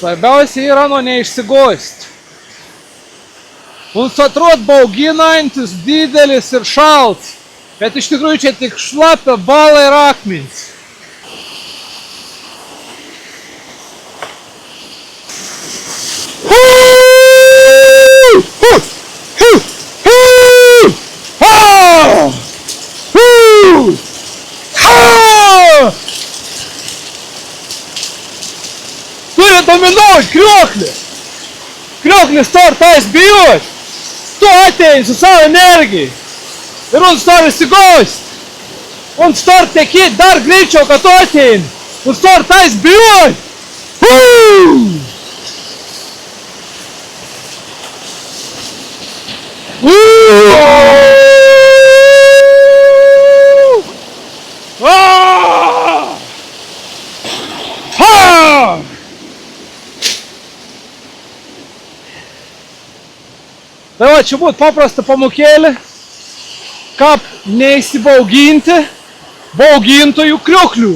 Svarbiausia yra nuo neišsigost. Mums atrodo bauginantis, didelis ir šalts, bet iš tikrųjų čia tik šlapia bala ir akmenys. Turi dominuoti krioklis. Krioklis tais bijot. Tu ateini su savo energijai. Ir он nori įsigost. Он nori tekėti dar greičiau, kad tu ateini. Un nori tais bijot. Tai va, čia būtų paprasta pamokėlė, kaip neįsibauginti baugintojų krioklių.